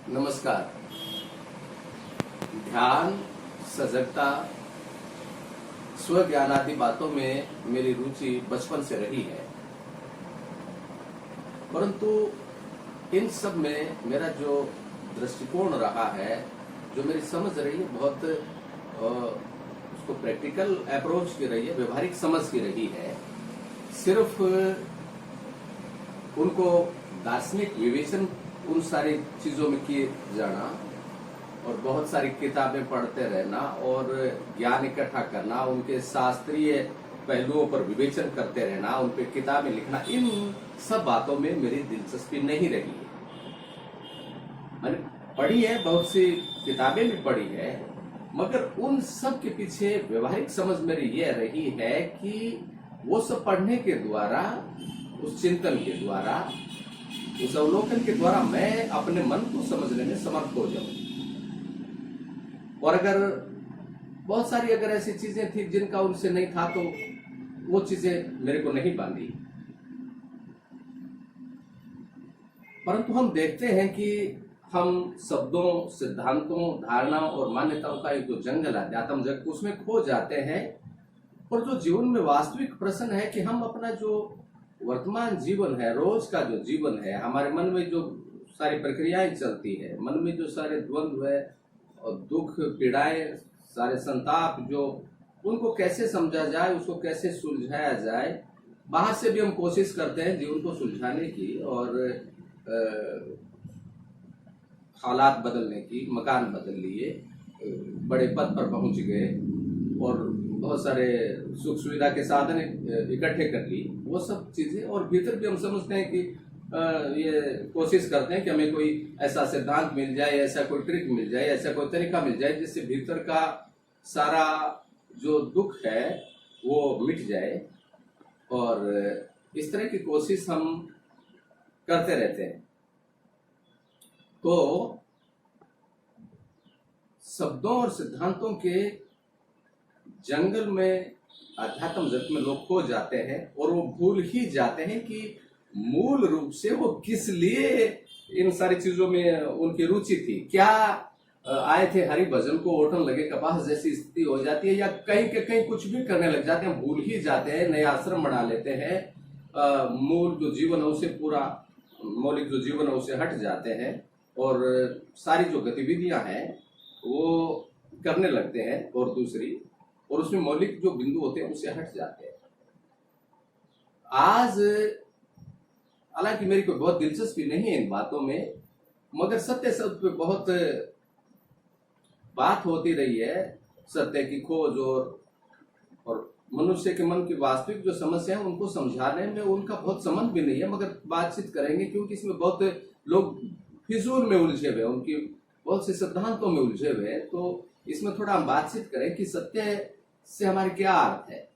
नमस्कार। ध्यान, सजगता, स्व ज्ञान आदि बातों में मेरी रुचि बचपन से रही है, परंतु इन सब में मेरा जो दृष्टिकोण रहा है, जो मेरी समझ रही है, बहुत उसको प्रैक्टिकल अप्रोच की रही है, व्यवहारिक समझ की रही है। सिर्फ उनको दार्शनिक विवेचन उन सारी चीजों में किए जाना और बहुत सारी किताबें पढ़ते रहना और ज्ञान इकट्ठा करना, उनके शास्त्रीय पहलुओं पर विवेचन करते रहना, उन पर किताबें लिखना, इन सब बातों में मेरी दिलचस्पी नहीं रही है। मैंने पढ़ी है, बहुत सी किताबें भी पढ़ी है, मगर उन सब के पीछे व्यवहारिक समझ मेरी यह रही है कि वो सब पढ़ने के द्वारा, उस चिंतन के द्वारा, उस अवलोकन के द्वारा मैं अपने मन को समझने में समर्थ हो जाऊं। और अगर बहुत सारी अगर ऐसी चीजें थी जिनका उनसे नहीं था, तो वो चीजें मेरे को नहीं बांधी। परंतु हम देखते हैं कि हम शब्दों, सिद्धांतों, धारणा और मान्यताओं का एक जो जंगल है, अध्यात्म जगत, उसमें खो जाते हैं। और जो जीवन में वास्तविक प्रश्न है कि हम अपना जो वर्तमान जीवन है, रोज का जो जीवन है, हमारे मन में जो सारी प्रक्रियाएं चलती है, मन में जो सारे द्वंद्व है और दुख, पीड़ाएं, सारे संताप, जो उनको कैसे समझा जाए, उसको कैसे सुलझाया जाए। बाहर से भी हम कोशिश करते हैं जीवन को सुलझाने की और हालात बदलने की, मकान बदल लिए, बड़े पद पर पहुंच गए और बहुत सारे सुख सुविधा के साधन इकट्ठे कर ली, वो सब चीजें। और भीतर भी हम समझते हैं कि ये कोशिश करते हैं कि हमें कोई ऐसा सिद्धांत मिल जाए, ऐसा कोई ट्रिक मिल जाए, ऐसा कोई तरीका मिल जाए जिससे भीतर का सारा जो दुख है वो मिट जाए। और इस तरह की कोशिश हम करते रहते हैं। तो शब्दों और सिद्धांतों के जंगल में, अध्यात्म जगत में लोग खो जाते हैं और वो भूल ही जाते हैं कि मूल रूप से वो किस लिए इन सारी चीजों में उनकी रुचि थी। क्या आए थे हरि भजन को, ओठन लगे कपास जैसी स्थिति हो जाती है, या कहीं के कहीं कुछ भी करने लग जाते हैं, भूल ही जाते हैं, नया आश्रम बना लेते हैं, मूल जो जीवन है उसे, पूरा मौलिक जो जीवन है उसे हट जाते हैं और सारी जो गतिविधियां हैं वो करने लगते हैं और दूसरी, और उसमें मौलिक जो बिंदु होते हैं उससे हट जाते हैं। आज हालांकि मेरी कोई बहुत दिलचस्पी नहीं है इन बातों में, मगर सत्य शब्द पे बहुत बात होती रही है, सत्य की खोज और मनुष्य के मन की वास्तविक जो समस्या है उनको समझाने में उनका बहुत संबंध भी नहीं है, मगर बातचीत करेंगे क्योंकि इसमें बहुत लोग फिजूल में उलझे हुए, उनकी बहुत से सिद्धांतों में उलझे हुए हैं। तो इसमें थोड़ा हम बातचीत करें कि सत्य से हमारे क्या अर्थ है।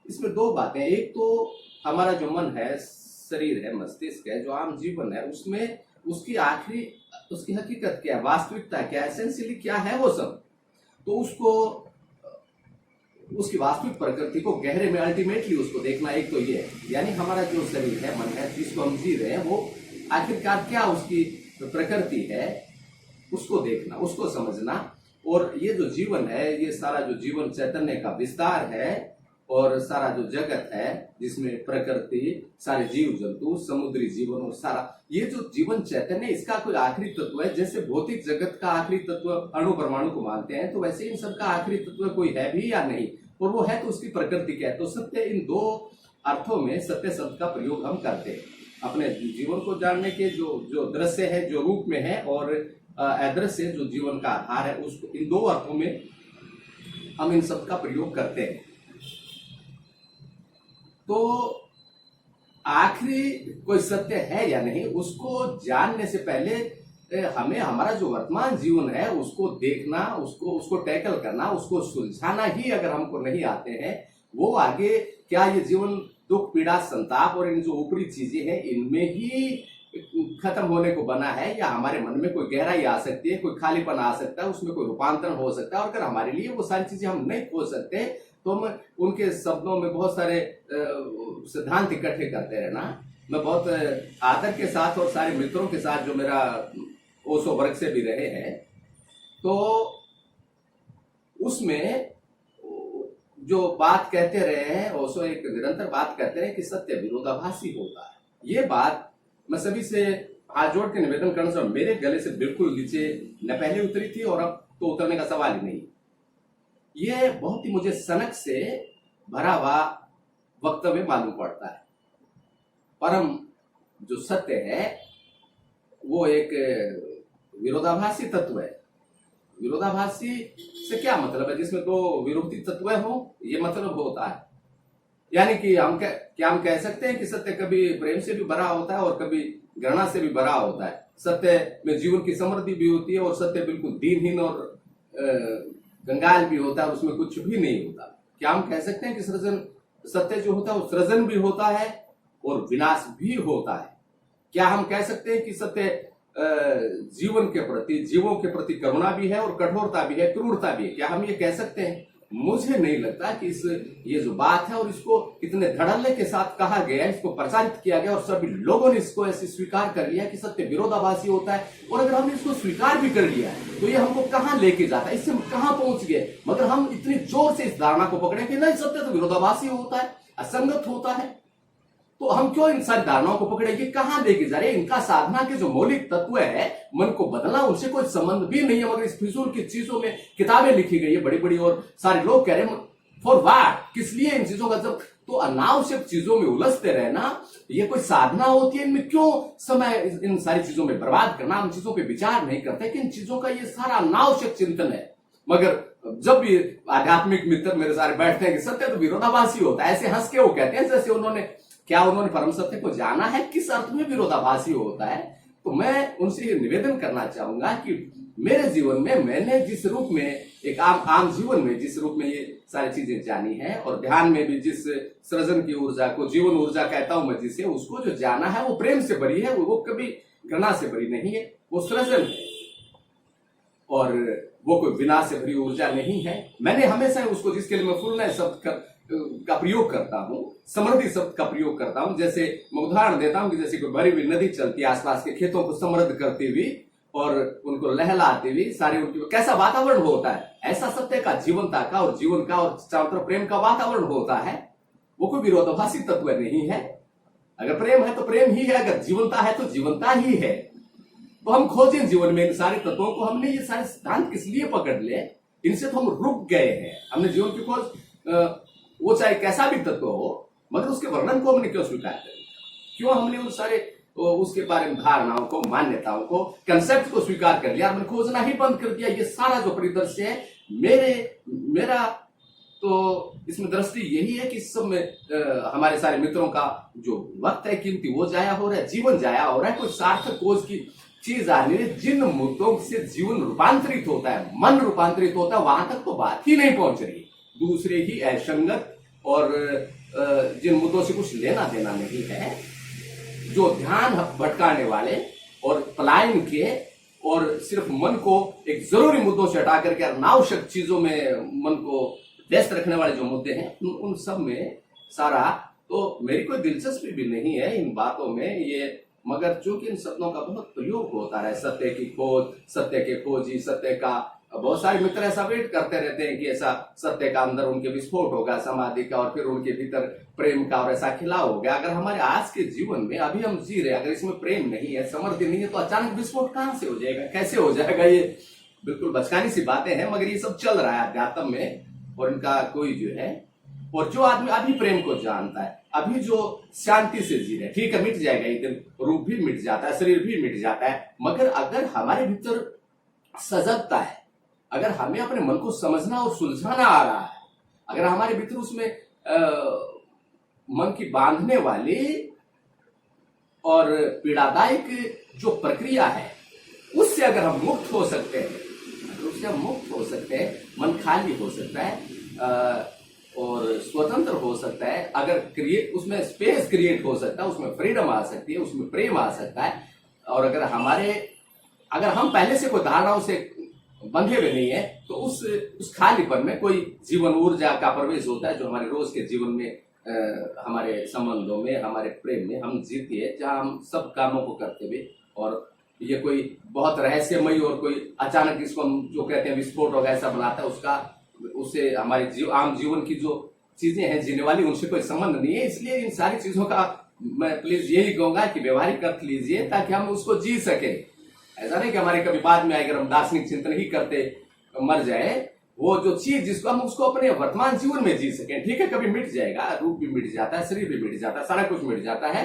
इसमें दो बातें, एक तो हमारा जो मन है, शरीर है, मस्तिष्क है, जो आम जीवन है, उसमें उसकी आखिरी, उसकी हकीकत क्या है, वास्तविकता क्या है, एसेंशियली क्या है वो सब। तो उसको, उसकी वास्तविक प्रकृति को गहरे में अल्टीमेटली उसको देखना, एक तो ये है, यानी हमारा जो शरीर है, मन है, जिसको हम जी रहे हैं, वो आखिरकार क्या उसकी प्रकृति है, उसको देखना, उसको समझना। और ये जो जीवन है, ये सारा जो जीवन चैतन्य का विस्तार है और सारा जो जगत है जिसमें प्रकृति, सारे जीव जंतु, समुद्री जीवन और सारा ये जो जीवन चैतन्य, इसका कोई आखिरी तत्व है। जैसे भौतिक जगत का आखिरी तत्व अणु परमाणु को मानते हैं, तो वैसे इन सब का आखिरी तत्व कोई है भी या नहीं, और वो है तो उसकी प्रकृति क्या है। तो सत्य, इन दो अर्थों में सत्य शब्द का प्रयोग हम करते हैं अपने जीवन को जानने के। जो दृश्य है, जो रूप में है, और अदृश्य जो जीवन का आधार है, उसको, इन दो अर्थों में हम इन शब्द का प्रयोग करते हैं। तो आखिरी कोई सत्य है या नहीं, उसको जानने से पहले हमें हमारा जो वर्तमान जीवन है उसको देखना, उसको टैकल करना, उसको सुलझाना ही अगर हमको नहीं आते हैं, वो आगे क्या ये जीवन दुख, पीड़ा, संताप और इन जो ऊपरी चीजें हैं इनमें ही खत्म होने को बना है, या हमारे मन में कोई गहराई आ सकती है, कोई खालीपन आ सकता है, उसमें कोई रूपांतरण हो सकता है। और अगर हमारे लिए वो सारी चीजें हम नहीं खोज सकते, तो हम उनके शब्दों में बहुत सारे सिद्धांत इकट्ठे करते रहना। मैं बहुत आदर के साथ और सारे मित्रों के साथ जो मेरा ओशो वर्ग से भी रहे हैं, तो उसमें जो बात कहते रहे हैं, ओशो एक निरंतर बात कहते हैं कि सत्य विरोधाभासी होता है। ये बात मैं सभी से हाथ जोड़ के निवेदन करना चाहूँ, मेरे गले से बिल्कुल नीचे न पहले उतरी थी और अब तो उतरने का सवाल ही नहीं। ये बहुत ही मुझे सनक से भरा हुआ वक्तव्य मालूम पड़ता है। परम जो सत्य है वो एक विरोधाभासी तत्व है। विरोधाभासी से क्या मतलब है? जिसमें दो विरोधी तत्व हो, ये मतलब होता है। यानी कि क्या हम कह सकते हैं कि सत्य कभी प्रेम से भी भरा होता है और कभी घृणा से भी भरा होता है। सत्य में जीवन की समृद्धि भी होती है और सत्य बिल्कुल दीनहीन और कंगाल भी होता है, उसमें कुछ भी नहीं होता। क्या हम कह सकते हैं कि सत्य जो होता है वो सृजन भी होता है और विनाश भी होता है? क्या हम कह सकते हैं कि सत्य जीवन के प्रति, जीवों के प्रति करुणा भी है और कठोरता भी है, क्रूरता भी है? क्या हम ये कह सकते हैं? मुझे नहीं लगता कि ये जो बात है और इसको इतने धड़ल्ले के साथ कहा गया, इसको प्रचारित किया गया और सभी लोगों ने इसको ऐसे स्वीकार कर लिया कि सत्य विरोधाभासी होता है। और अगर हमने इसको स्वीकार भी कर लिया है तो ये हमको कहां लेके जाता है, इससे हम कहां पहुंच गए? मगर हम इतनी जोर से इस धारणा को पकड़े कि नहीं, सत्य तो विरोधाभासी होता है, असंगत होता है, तो हम क्यों इन सारी धारणाओं को पकड़े? ये कहां लेके जा रहे हैं? इनका साधना के जो मौलिक तत्व है, मन को बदलना, उनसे कोई संबंध भी नहीं है। मगर इस फिजूल की चीजों में किताबें लिखी गई है बड़ी बड़ी और सारे लोग कह रहे हैं फॉर व्हाट, किस लिए इन चीजों का? जब तो अनावश्यक चीजों में उलझते रहना ये कोई साधना होती है? इनमें क्यों समय इन सारी चीजों में बर्बाद करना? हम चीजों पर विचार नहीं करते कि इन चीजों का ये सारा अनावश्यक चिंतन है। मगर जब भी आध्यात्मिक मित्र मेरे सारे बैठते हैं कि सत्य तो विरोधाभासी होता है, ऐसे हंस के वो कहते हैं जैसे उन्होंने परम सत्य को जाना है, किस अर्थ में विरोधाभासी होता है। तो मैं उनसे निवेदन करना चाहूंगा कि मेरे जीवन में मैंने जिस रूप में एक आम जीवन में जिस रूप में ये सारी चीजें जानी है और ध्यान में भी जिस सृजन की ऊर्जा को जीवन ऊर्जा कहता हूं मैं, जिसे उसको जो जाना है वो प्रेम से भरी है, वो कभी घृणा से भरी नहीं है, वो सृजन है और वो कोई विनाश से भरी ऊर्जा नहीं है। मैंने हमेशा उसको, जिसके लिए मैं फुलनेस शब्द का प्रयोग करता हूं, समृद्धि शब्द का प्रयोग करता हूं। जैसे मैं उदाहरण देता हूं कि जैसे कोई भरी हुई नदी चलती है आसपास के खेतों को समृद्ध करती हुई और उनको लहलाती हुई, सारी उनकी कैसा वातावरण होता है, ऐसा सत्य का, जीवनता का और जीवन का और चारों तरफ प्रेम का वातावरण होता है। वो कोई विरोधाभासी तत्व नहीं है। अगर प्रेम है तो प्रेम ही है, अगर जीवनता है तो जीवनता ही है। तो हम खोजें जीवन में इन सारे तत्वों को। हमने ये सारे सिद्धांत किस लिए पकड़ लिए? इनसे तो हम रुक गए हैं। हमने जीवन की खोज, वो चाहे कैसा भी तत्व हो, मगर उसके वर्णन को हमने क्यों स्वीकार कर लिया? क्यों हमने उन सारे उसके बारे में धारणाओं को, मान्यताओं को, कंसेप्ट को स्वीकार कर लिया? हमने खोजना ही बंद कर दिया। ये सारा जो परिदृश्य है मेरा तो इसमें दृष्टि यही है कि इस सब में हमारे सारे मित्रों का जो वक्त है कीमती, वो जाया हो रहा है, जीवन जाया हो रहा है। कोई सार्थक खोज की चीज आ रही है। जिन मुद्दों से जीवन रूपांतरित होता है, मन रूपांतरित होता है, वहां तक तो बात ही नहीं पहुंच रही। दूसरे ही असंगत और जिन मुद्दों से कुछ लेना देना नहीं है, जो ध्यान भटकाने वाले और पलायन के और सिर्फ मन को एक जरूरी मुद्दों से हटा करके अनावश्यक चीजों में मन को व्यस्त रखने वाले जो मुद्दे हैं, उन सब में सारा तो मेरी कोई दिलचस्पी भी नहीं है इन बातों में। ये मगर चूंकि इन शब्दों का बहुत प्रयोग होता है, सत्य की खोज, सत्य के खोजी, सत्य का, बहुत सारे मित्र ऐसा वेट करते रहते हैं कि ऐसा सत्य का अंदर उनके विस्फोट होगा, समाधि का, और फिर उनके भीतर प्रेम का और ऐसा खिलाव हो गया। अगर हमारे आज के जीवन में अभी हम जी रहे, अगर इसमें प्रेम नहीं है, समृद्धि नहीं है, तो अचानक विस्फोट कहां से हो जाएगा, कैसे हो जाएगा? ये बिल्कुल बचकानी सी बातें हैं, मगर ये सब चल रहा है अध्यात्म में। और इनका कोई जो है, और जो आदमी अभी प्रेम को जानता है, अभी जो शांति से जी रहे, ठीक है, मिट जाएगा एक दिन, रूप भी मिट जाता है, शरीर भी मिट जाता है, मगर अगर हमारे भीतर सजगता है, अगर हमें अपने मन को समझना और सुलझाना आ रहा है, अगर हमारे भीतर उसमें मन की बांधने वाली और पीड़ादायक जो प्रक्रिया है, उससे अगर हम मुक्त हो सकते हैं, उससे हम मुक्त हो सकते हैं, मन खाली हो सकता है और स्वतंत्र हो सकता है, अगर उसमें स्पेस क्रिएट हो सकता है, उसमें फ्रीडम आ सकती है, उसमें प्रेम आ सकता है। और अगर हम पहले से कोई धारणाओं से बंधे हुए नहीं है, तो उस खालीपन में कोई जीवन ऊर्जा का प्रवेश होता है, जो हमारे रोज के जीवन में, हमारे संबंधों में, हमारे प्रेम में हम जीते हैं, जहां हम सब कामों को करते हुए और ये कोई बहुत रहस्यमयी और कोई अचानक इसको हम जो कहते हैं विस्फोट होगा ऐसा बनाता है, उससे हमारे आम जीवन की जो चीजें हैं जीने वाली उनसे कोई संबंध नहीं है। इसलिए इन सारी चीजों का मैं प्लीज यही कहूंगा कि व्यवहारिक अर्थ लीजिए ताकि हम उसको जी सके। ऐसा नहीं कि हमारे कभी बाद में अगर हम दार्शनिक चिंतन ही करते मर जाए, वो जो चीज जिसको हम उसको अपने वर्तमान जीवन में जी सकें। ठीक है, कभी मिट जाएगा, रूप भी मिट जाता है, शरीर भी मिट जाता है, सारा कुछ मिट जाता है,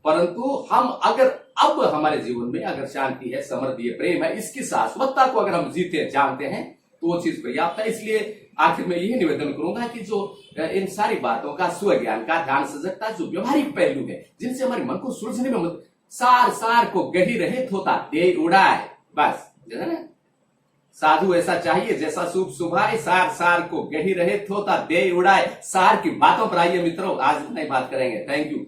परंतु हम अगर अब हमारे जीवन में अगर शांति है, समृद्धि है, प्रेम है, इसकी शाश्वतता को अगर हम जीते जानते हैं तो वो चीज पर्याप्त है। इसलिए आखिर में यही निवेदन करूंगा कि जो इन सारी बातों का स्वज्ञान का ध्यान सजगता जो व्यवहारिक पहलू है जिनसे हमारे मन को सुलझने में सार को गही रहित होता दे उड़ाए, बस है ना। साधु ऐसा चाहिए जैसा शुभ शुभाए, सार को गही रहित होता दे उड़ाए। सार की बातों पर आइए मित्रों, आज इतना ही बात करेंगे। Thank you.